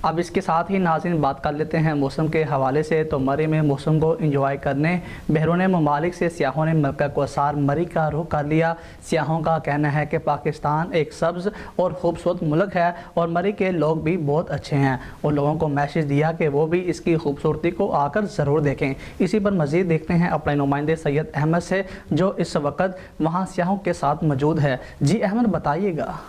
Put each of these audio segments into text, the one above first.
अब इसके साथ ही नाज़रीन बात कर लेते हैं मौसम के हवाले से। तो मरी में मौसम को इंजॉय करने बैरून ममालिक से सियाहों ने मक्का को सार मरी का रुख कर लिया। सियाहों का कहना है कि पाकिस्तान एक सब्ज़ और ख़ूबसूरत मुल्क है और मरी के लोग भी बहुत अच्छे हैं और लोगों को मैसेज दिया कि वो भी इसकी खूबसूरती को आकर ज़रूर देखें। इसी पर मज़ीद देखते हैं अपने नुमाइंदे सैयद अहमद से, जो इस वक्त वहाँ सियाहों के साथ मौजूद है। जी अहमद, बताइएगा।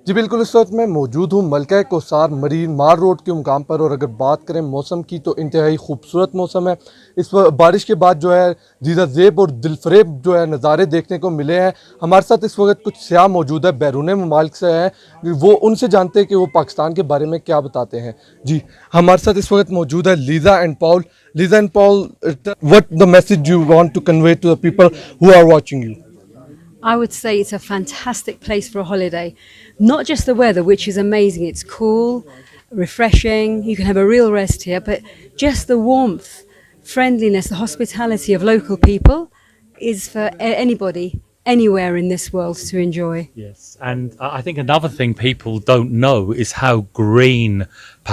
जी बिल्कुल, इस वक्त मैं मौजूद हूँ मलका कोसार मरीन मार रोड के मुकाम पर। और अगर बात करें मौसम की तो इंतहाई खूबसूरत मौसम है। इस बारिश के बाद जो है जीजा ज़ेब और दिलफरेब जो है नज़ारे देखने को मिले हैं। हमारे साथ इस वक्त कुछ सियाह मौजूद है, बैरून ममालिक से हैं, वो उनसे जानते हैं कि वो पाकिस्तान के बारे में क्या बताते हैं। जी, हमारे साथ इस वक्त मौजूद है Lisa and Paul. Lisa and Paul, what the message you want to convey to the people who are watching you? I would say it's a fantastic place for a holiday. Not just the weather, which is amazing. It's cool, refreshing. You can have a real rest here, but just the warmth, friendliness, the hospitality of local people is for anybody, anywhere in this world to enjoy. Yes, and I think another thing people don't know is how green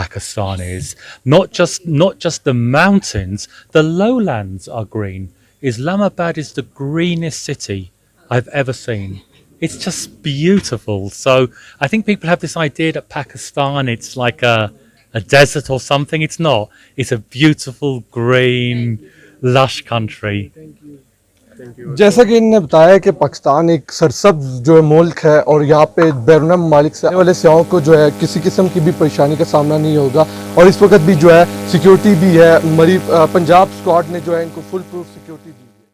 Pakistan is. Not just the mountains, the lowlands are green. Islamabad is the greenest city I've ever seen. It's just beautiful. So I think people have this idea that Pakistan, it's like a desert or something. It's not. It's a beautiful, green, lush country. जैसा कि इन्होंने बताया कि पाकिस्तान एक सरसब्ज जो है मुल्क है और यहाँ पे बैरून ममालिक से आने वाले सियाहों को जो है किसी किस्म की भी परेशानी का सामना नहीं होगा। और इस वक्त भी जो है सिक्योरिटी भी है। मरी पंजाब स्क्वाड ने जो है इनको फुल प्रूफ सिक्योरिटी दी।